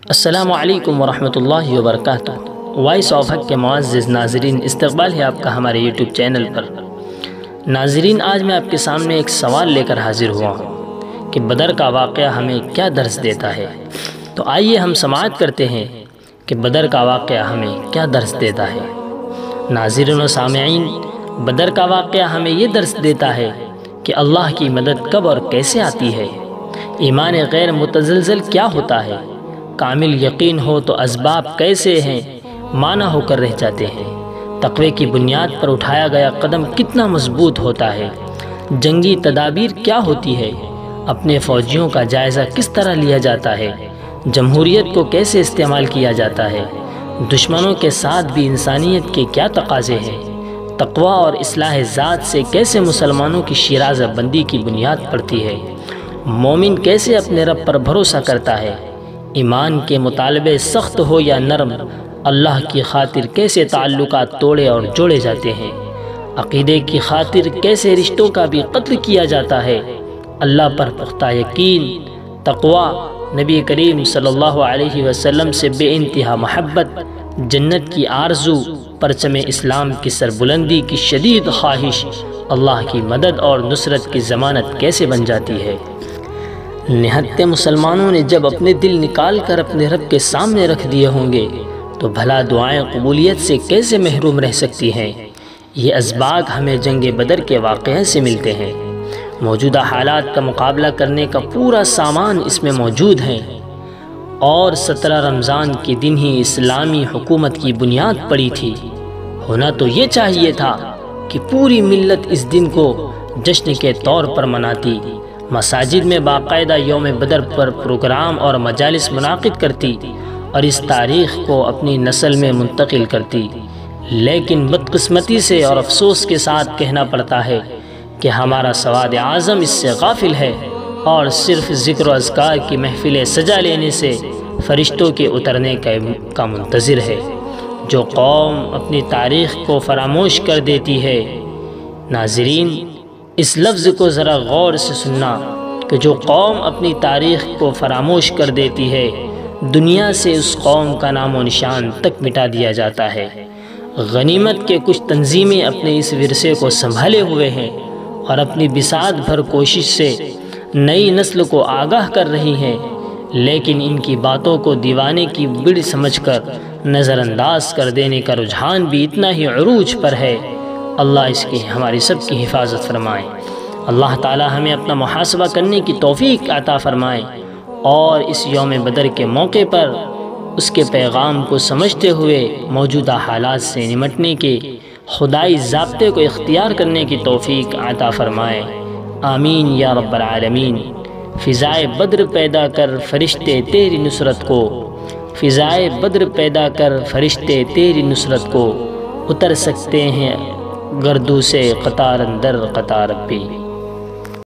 السلام علیکم ورحمۃ اللہ وبرکاتہ۔ وائس آف حق کے معزز ناظرین، استقبال ہے آپ کا ہمارے یوٹیوب چینل پر۔ ناظرین، آج میں آپ کے سامنے ایک سوال لے کر حاضر ہوا ہوں کہ بدر کا واقعہ ہمیں کیا درس دیتا ہے۔ تو آئیے ہم سماعت کرتے ہیں کہ بدر کا واقعہ ہمیں کیا درس دیتا ہے۔ ناظرین و سامعین، بدر کا واقعہ ہمیں یہ درس دیتا ہے کہ اللہ کی مدد کب اور کیسے آتی ہے، ایمان غیر متزلزل کیا ہوتا ہے، کامل یقین ہو تو اسباب کیسے ہیں مانا ہو کر رہ جاتے ہیں، تقوی کی بنیاد پر اٹھایا گیا قدم کتنا مضبوط ہوتا ہے، جنگی تدابیر کیا ہوتی ہے، اپنے فوجیوں کا جائزہ کس طرح لیا جاتا ہے، جمہوریت کو کیسے استعمال کیا جاتا ہے، دشمنوں کے ساتھ بھی انسانیت کے کیا تقاضے ہیں، تقوی اور اصلاح ذات سے کیسے مسلمانوں کی شیرازہ بندی کی بنیاد پڑتی ہے، مومن کیسے اپنے رب پر بھروسہ کرتا ہے، ایمان کے مطالبے سخت ہو یا نرم، اللہ کی خاطر کیسے تعلقات توڑے اور جوڑے جاتے ہیں، عقیدے کی خاطر کیسے رشتوں کا بھی قتل کیا جاتا ہے، اللہ پر پختہ یقین، تقوی، نبی کریم صلی اللہ علیہ وسلم سے بے انتہا محبت، جنت کی آرزو، پرچم اسلام کی سربلندی کی شدید خواہش، اللہ کی مدد اور نصرت کی ضمانت کیسے بن جاتی ہے۔ نہتے مسلمانوں نے جب اپنے دل نکال کر اپنے رب کے سامنے رکھ دیے ہوں گے تو بھلا دعائیں قبولیت سے کیسے محروم رہ سکتی ہیں۔ یہ اسباق ہمیں جنگ بدر کے واقعے سے ملتے ہیں۔ موجودہ حالات کا مقابلہ کرنے کا پورا سامان اس میں موجود ہے، اور 17 رمضان کے دن ہی اسلامی حکومت کی بنیاد پڑی تھی۔ ہونا تو یہ چاہیے تھا کہ پوری ملت اس دن کو جشن کے طور پر مناتی، مساجد میں باقاعدہ یوم بدر پر پروگرام اور مجالس منعقد کرتی اور اس تاریخ کو اپنی نسل میں منتقل کرتی، لیکن بدقسمتی سے اور افسوس کے ساتھ کہنا پڑتا ہے کہ ہمارا سواد اعظم اس سے غافل ہے اور صرف ذکر و اذکار کی محفلیں سجا لینے سے فرشتوں کے اترنے کا منتظر ہے۔ جو قوم اپنی تاریخ کو فراموش کر دیتی ہے، ناظرین اس لفظ کو ذرا غور سے سننا کہ جو قوم اپنی تاریخ کو فراموش کر دیتی ہے، دنیا سے اس قوم کا نام و نشان تک مٹا دیا جاتا ہے۔ غنیمت کے کچھ تنظیمیں اپنے اس ورثے کو سنبھالے ہوئے ہیں اور اپنی بساط بھر کوشش سے نئی نسل کو آگاہ کر رہی ہیں، لیکن ان کی باتوں کو دیوانے کی بڑی سمجھ کر نظر انداز کر دینے کا رجحان بھی اتنا ہی عروج پر ہے۔ اللہ اس کی ہماری سب کی حفاظت فرمائے۔ اللہ تعالی ہمیں اپنا محاسبہ کرنے کی توفیق عطا فرمائے اور اس یوم بدر کے موقع پر اس کے پیغام کو سمجھتے ہوئے موجودہ حالات سے نمٹنے کے خدائی ضابطے کو اختیار کرنے کی توفیق عطا فرمائے۔ آمین یا رب العالمین۔ فضائے بدر پیدا کر فرشتے تیری نصرت کو، فضائے بدر پیدا کر فرشتے تیری نصرت کو، اتر سکتے ہیں گردوں سے قطار اندر قطار بھی۔